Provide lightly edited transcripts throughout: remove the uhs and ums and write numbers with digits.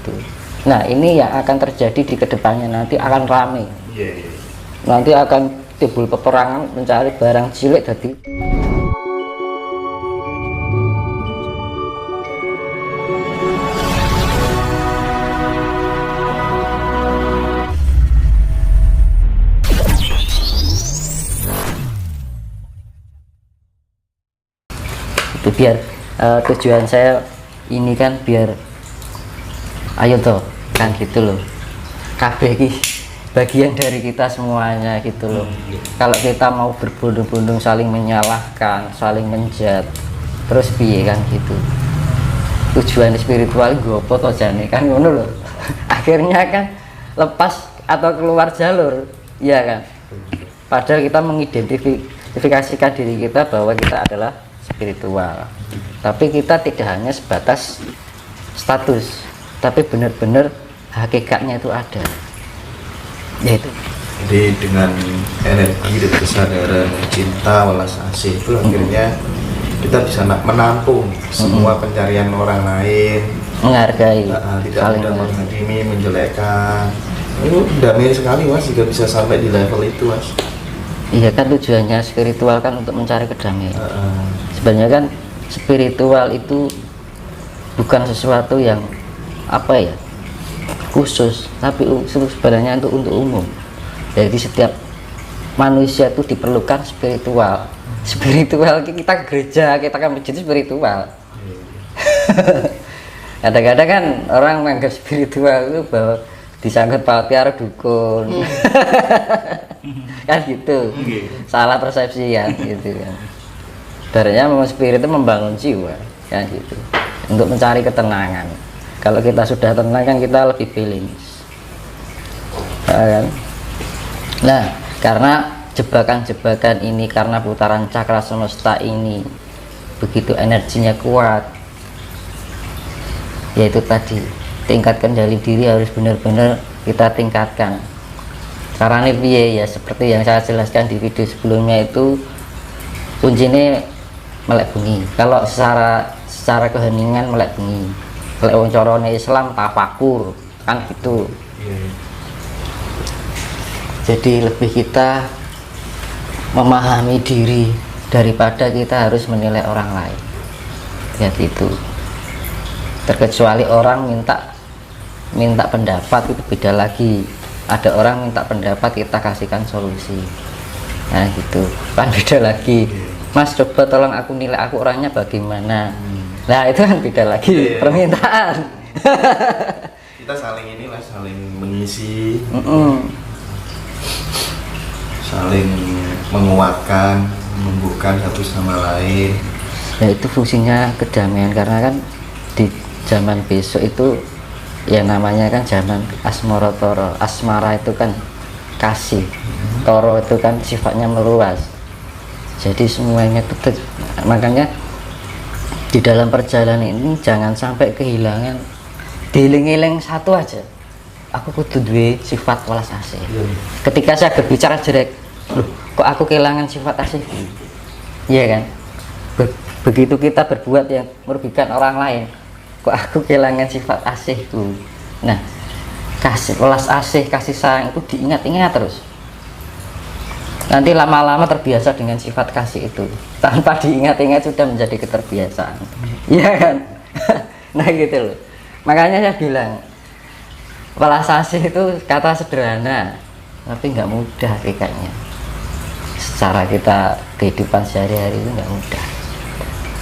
gitu. Nah ini yang akan terjadi di kedepannya, nanti akan rame. Nanti akan timbul peperangan mencari barang cilik tadi. Itu biar tujuan saya ini kan biar ayo toh kan gitu loh, kabeh iki bagian dari kita semuanya gitu loh. Kalau kita mau berbondong-bondong saling menyalahkan, saling menjat, terus piye kan gitu. Tujuan spiritual gopo toh jane kan ngono loh. Akhirnya kan lepas atau keluar jalur, ya kan. Padahal kita mengidentifikasikan diri kita bahwa kita adalah spiritual, tapi kita tidak hanya sebatas status, tapi benar-benar hakikatnya itu ada, yaitu jadi dengan energi dan kesadaran cinta welas asih itu akhirnya kita bisa menampung semua pencarian orang lain, menghargai, tidak mudah menghakimi, menjelekkan. Itu damai sekali mas jika bisa sampai di level itu mas. Iya kan, tujuannya spiritual kan untuk mencari kedamaian. Sebenarnya kan spiritual itu bukan sesuatu yang apa ya khusus, tapi sebenarnya untuk umum. Jadi setiap manusia itu diperlukan spiritual. Spiritual kita ke gereja, kita kan masjid spiritual. Kadang-kadang kan orang menganggap spiritual itu bahwa disangkut pautiar dukun. Kan gitu, salah persepsi kan gitu kan. Sebenarnya memang spirit itu membangun jiwa kan gitu, untuk mencari ketenangan. Kalau kita sudah tenang kan kita lebih balance kan? Nah karena jebakan-jebakan ini, karena putaran cakra semesta ini begitu energinya kuat, yaitu tadi tingkat kendali diri harus benar-benar kita tingkatkan. Caranya piye ya, seperti yang saya jelaskan di video sebelumnya itu, kuncinya melek bengi. Kalau secara keheningan melek bengi, kalau wong carane Islam tafakur kan gitu. Jadi lebih kita memahami diri daripada kita harus menilai orang lain ya gitu. Terkecuali orang minta pendapat, itu beda lagi. Ada orang minta pendapat, kita kasihkan solusi, nah gitu kan beda lagi. Mas coba tolong aku nilai aku orangnya bagaimana. Nah itu kan beda lagi permintaan. Kita saling inilah, saling mengisi, saling menguatkan, membuka satu sama lain. Nah itu fungsinya kedamaian, karena kan di zaman besok itu ya namanya kan zaman asmara toro. Asmara itu kan kasih, toro itu kan sifatnya meluas, jadi semuanya itu. Makanya di dalam perjalanan ini jangan sampai kehilangan, dieling-eling satu aja, aku kudu duwe sifat welas asih. Ketika saya berbicara jelek, loh kok aku kehilangan sifat asih, iya kan. Begitu kita berbuat yang merugikan orang lain, kok aku kehilangan sifat asihku. Nah kasih welas asih, kasih sayang itu diingat-ingat terus. Nanti lama-lama terbiasa dengan sifat kasih itu, tanpa diingat-ingat sudah menjadi keterbiasaan, iya kan. Nah gitu loh, makanya saya bilang welas asih itu kata sederhana tapi nggak mudah hakikatnya. Secara kita kehidupan sehari-hari itu nggak mudah.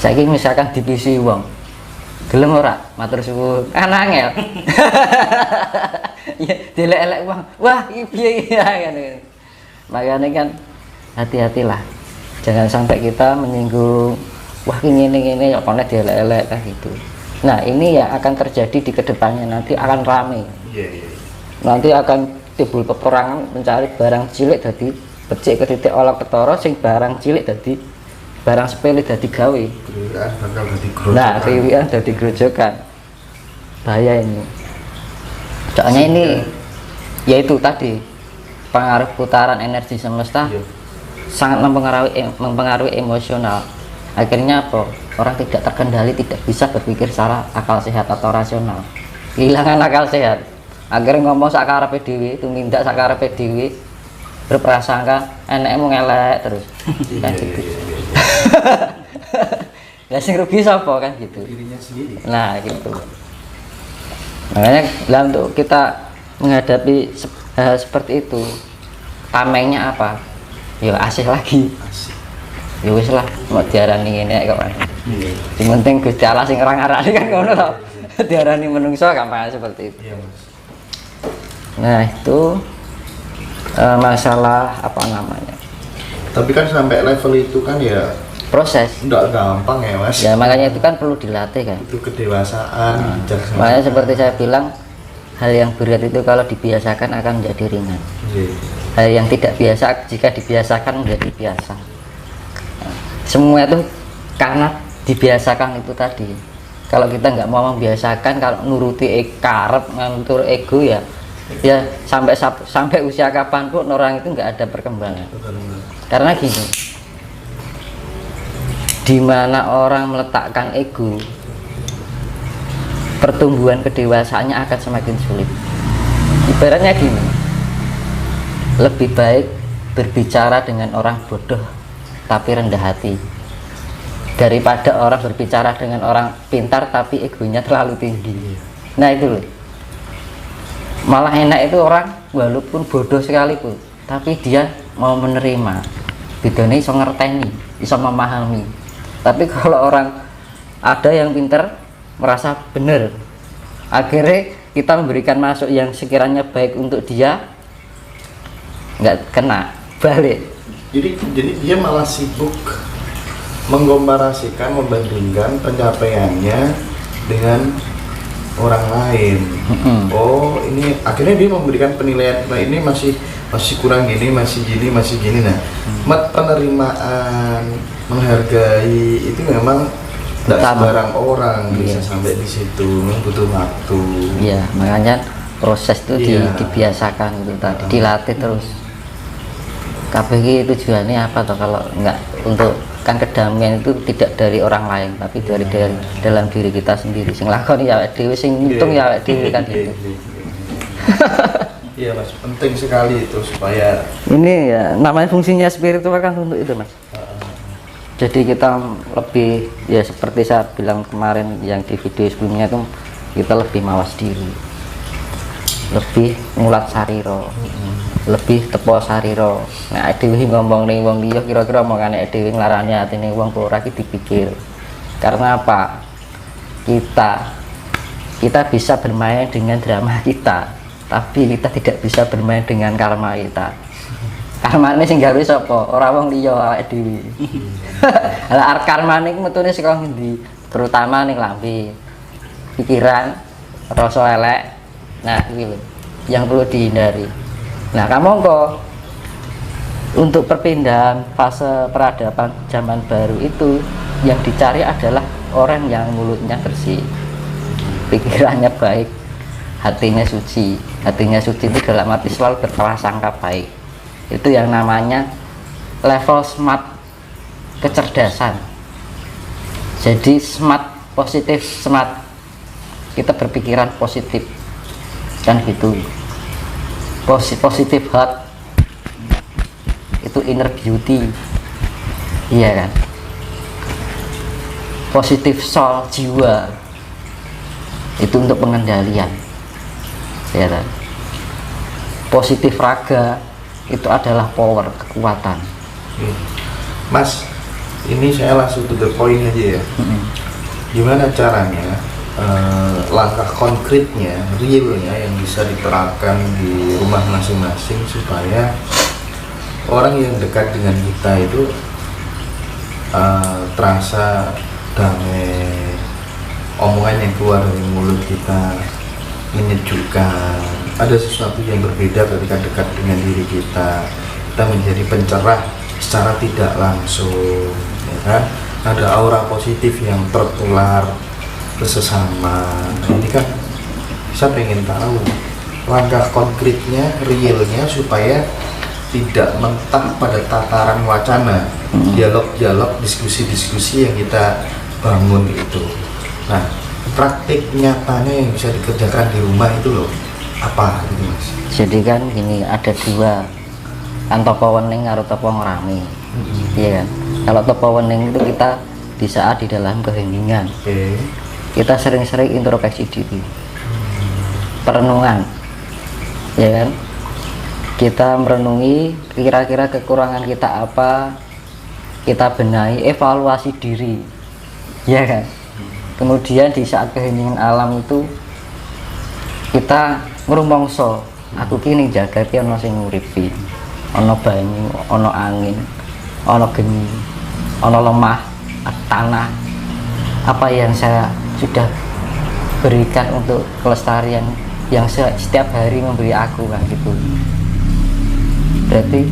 Saya misalkan divisi uang, gelem ora matur suwun kan angel. Ya dilek-elek uang, wah iki piye ya kan. Makanya kan hati-hatilah, jangan sampai kita menyinggung, wah ini ya konek dilek-elek kan gitu. Nah ini yang akan terjadi di kedepannya, nanti akan rame. Nanti akan timbul peperangan mencari barang cilik tadi becik ke titik olok ketara, sing barang cilik tadi barang sepele dadi gawe. Nah kriwian dadi grojokan, bahaya ini. Soalnya ini yaitu tadi pengaruh putaran energi semesta sangat mempengaruhi emosional. Akhirnya apa? Orang tidak terkendali, tidak bisa berpikir secara akal sehat atau rasional. kehilangan akal sehat. Akhirnya ngomong sakarepe dhewe, tumindak sakarepe dhewe, berprasangka enekmu ngelek terus. Kan gitu. Lah sing rugi sapa kan gitu. Dirinya sendiri. Nah, gitu. Makanya lah untuk kita menghadapi hal seperti itu, tamengnya apa? Ya asih lagi. Asik. Ya wis lah, mau diarani ngene kok. Iya. Sing penting Gusti Allah sing ngarani kan ngono to. Diarani menungso gampang seperti itu. Iya, Mas. Nah, itu masalah apa namanya? Tapi kan sampai level itu kan ya Proses. enggak gampang ya, Mas. Ya makanya itu kan perlu dilatih kan. Itu kedewasaan, bijaksana. Makanya seperti saya bilang, hal yang berat itu kalau dibiasakan akan menjadi ringan. Iya. Hal yang tidak biasa jika dibiasakan menjadi biasa. Nah, semua itu karena dibiasakan itu tadi. Kalau kita nggak mau membiasakan, kalau nuruti karep, ngatur ego ya sampai usia kapanpun orang itu nggak ada perkembangan. Karena gini, di mana orang meletakkan ego, pertumbuhan kedewasaannya akan semakin sulit. Ibaratnya gini, lebih baik berbicara dengan orang bodoh tapi rendah hati daripada orang berbicara dengan orang pintar tapi egonya terlalu tinggi. Nah itu loh, malah enak itu orang walaupun bodoh sekalipun tapi dia mau menerima, bedanya iso ngerteni, iso memahami. Tapi kalau orang ada yang pintar merasa benar, akhirnya kita memberikan masuk yang sekiranya baik untuk dia, nggak kena balik. Jadi dia malah sibuk mengkomparasikan, membandingkan pencapaiannya dengan orang lain. Oh, ini akhirnya dia memberikan penilaian, nah ini masih kurang gini, masih gini. Nah, penerimaan, menghargai itu memang tidak sembarang orang bisa sampai di situ, butuh waktu. Iya, makanya proses itu dibiasakan gitu tadi, dilatih terus. KPG tujuannya apa toh kalau enggak untuk kan kedamaian itu tidak dari orang lain tapi dari dalam diri kita sendiri. Sing lakoni ya awake dhewe, sing ngitung ya awake dhewe kan gitu. Iya Mas, penting sekali itu supaya ini ya namanya fungsinya spiritual kan untuk itu Mas. Jadi kita lebih ya seperti saya bilang kemarin yang di video sebelumnya itu kita lebih mawas diri, lebih ngulat sariro, lebih tepo sariro. Nah dhewe ngomong ning wong liya kira-kira omongane dhewe nglarani atine wong ora iki dipikir. Karena apa? Kita bisa bermain dengan drama kita, tapi kita tidak bisa bermain dengan karma kita. Karmane sing gawe sapa? Ora wong liya, awake dhewe. Lah karmane iku metune saka ngendi? Terutama ning lambe. Pikiran, rasa elek. Nah, iki lho yang perlu dihindari. Nah, kamangka untuk perpindahan fase peradaban zaman baru itu yang dicari adalah orang yang mulutnya bersih, pikirannya baik, hatinya suci. Hatinya suci itu dalam arti selalu berprasangka baik. Itu yang namanya level smart kecerdasan. Jadi smart, positif, smart, kita berpikiran positif kan gitu. Positif heart itu inner beauty, iya kan. Positif soul, jiwa itu untuk pengendalian, ya kan. Positif raga itu adalah power, kekuatan. Mas, ini saya langsung to the point aja ya. Gimana caranya langkah konkretnya, realnya yang bisa diterapkan di rumah masing-masing supaya orang yang dekat dengan kita itu terasa damai, omongan yang keluar dari mulut kita menyejukkan, ada sesuatu yang berbeda ketika dekat dengan diri kita menjadi pencerah secara tidak langsung, ya kan? Ada aura positif yang tertular ke sesama. Ini kan saya pengen tahu langkah konkretnya, realnya supaya tidak mentah pada tataran wacana, dialog-dialog, diskusi-diskusi yang kita bangun itu. Nah, praktik nyatanya yang bisa dikerjakan di rumah itu loh apa gitu mas? Jadi kan gini, ada dua, kan topo wening karo topo ngerami. Iya kan, kalau topo wening itu kita di saat di dalam keheningan, Oke. kita sering-sering introspeksi diri, perenungan, ya kan, kita merenungi kira-kira kekurangan kita apa, kita benahi, evaluasi diri, ya kan. Kemudian di saat keheningan alam itu kita ngrumangsa, aku kini jaga ki ana sing nguripi, ana banyu, ana angin, ana geni, ana lemah, tanah, apa yang saya sudah berikan untuk kelestarian yang setiap hari memberi aku kan gitu. Berarti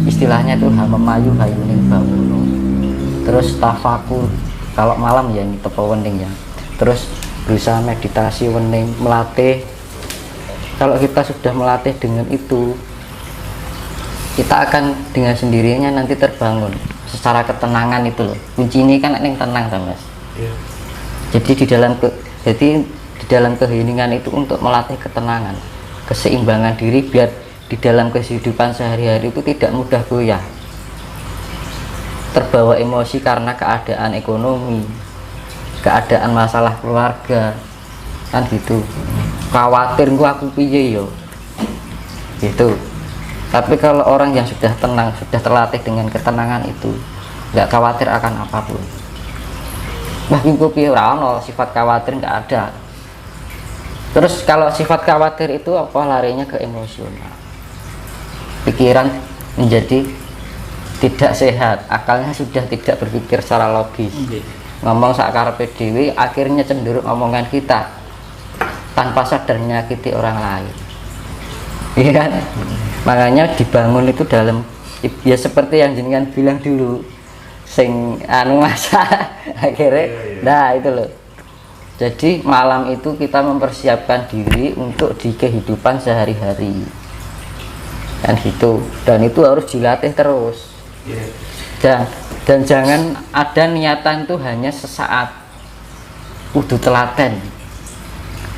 istilahnya itu memayu hayuning bawono. Terus tafakur, kalau malam ya ini tepo wening ya. Terus berusaha meditasi wening, melatih. Kalau kita sudah melatih dengan itu, kita akan dengan sendirinya nanti terbangun secara ketenangan itu loh. Kunci ini kan yang tenang kan mas. Yeah. Jadi di dalam keheningan itu untuk melatih ketenangan, keseimbangan diri biar di dalam kehidupan sehari-hari itu tidak mudah goyah, terbawa emosi karena keadaan ekonomi, keadaan masalah keluarga, kan gitu. Khawatir gua aku piye yo, gitu. Tapi kalau orang yang sudah tenang, sudah terlatih dengan ketenangan itu, nggak khawatir akan apapun. Bahkan gue sifat khawatir nggak ada. Terus kalau sifat khawatir itu apa, larinya ke emosional, pikiran menjadi tidak sehat, akalnya sudah tidak berpikir secara logis, ngomong sakarepe dhewe, akhirnya cenderung omongan kita tanpa sadar menyakiti orang lain, iya kan? Makanya dibangun itu dalam ya seperti yang jenengan bilang dulu, sing anu masa akhirnya nah itu loh. Jadi malam itu kita mempersiapkan diri untuk di kehidupan sehari-hari kan gitu, dan itu harus dilatih terus. Dan jangan ada niatan itu hanya sesaat, kudu telaten.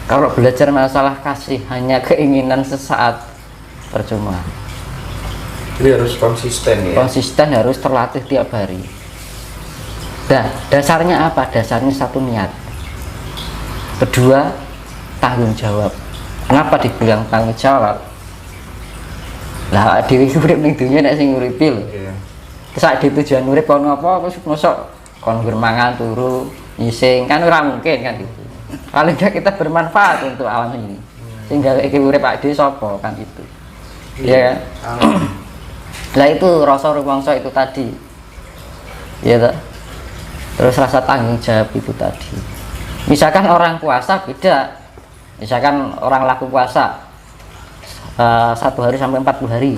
Kalau belajar masalah kasih hanya keinginan sesaat, percuma. Jadi harus konsisten ya. Konsisten, harus terlatih tiap hari. Nah, dasarnya apa? Dasarnya satu, niat. Kedua, tanggung jawab. Kenapa dibilang tanggung jawab? Lah dhewe urip ning dunya nek sing nguripi lho. Saat di tujuan urip ono apa wis mosok kon bermangan turu nyising kan ora mungkin kan gitu. Paling enggak kita bermanfaat untuk alam ini. Sehingga iki urip awake dhewe sapa kan gitu. Iya kan? Lah itu rasa rumangsa itu tadi. Iya toh? Terus rasa tanggung jawab itu tadi. Misalkan orang puasa beda. Misalkan orang laku puasa 1 hari sampai 40 hari.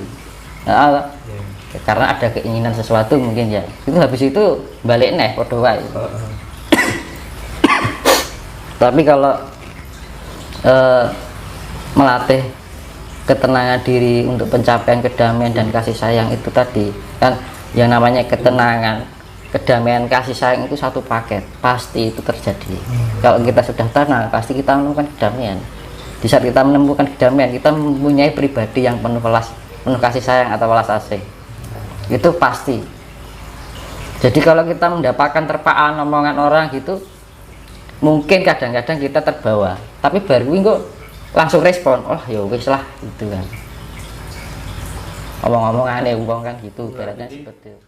Nah, karena ada keinginan sesuatu mungkin ya. Itu habis itu balik neh padha wae. Tapi kalau melatih ketenangan diri untuk pencapaian kedamaian dan kasih sayang itu tadi kan, yang namanya ketenangan, kedamaian, kasih sayang itu satu paket, pasti itu terjadi. Kalau kita sudah tenang, pasti kita menemukan kedamaian. Di saat kita menemukan kedamaian, kita mempunyai pribadi yang penuh kasih sayang atau welas asih, itu pasti. Jadi kalau kita mendapatkan terpaan omongan orang gitu, mungkin kadang-kadang kita terbawa, tapi baru kok langsung respon, oh ya wis lah gitu kan, omong-omong aneh uang kan gitu, ibaratnya seperti itu.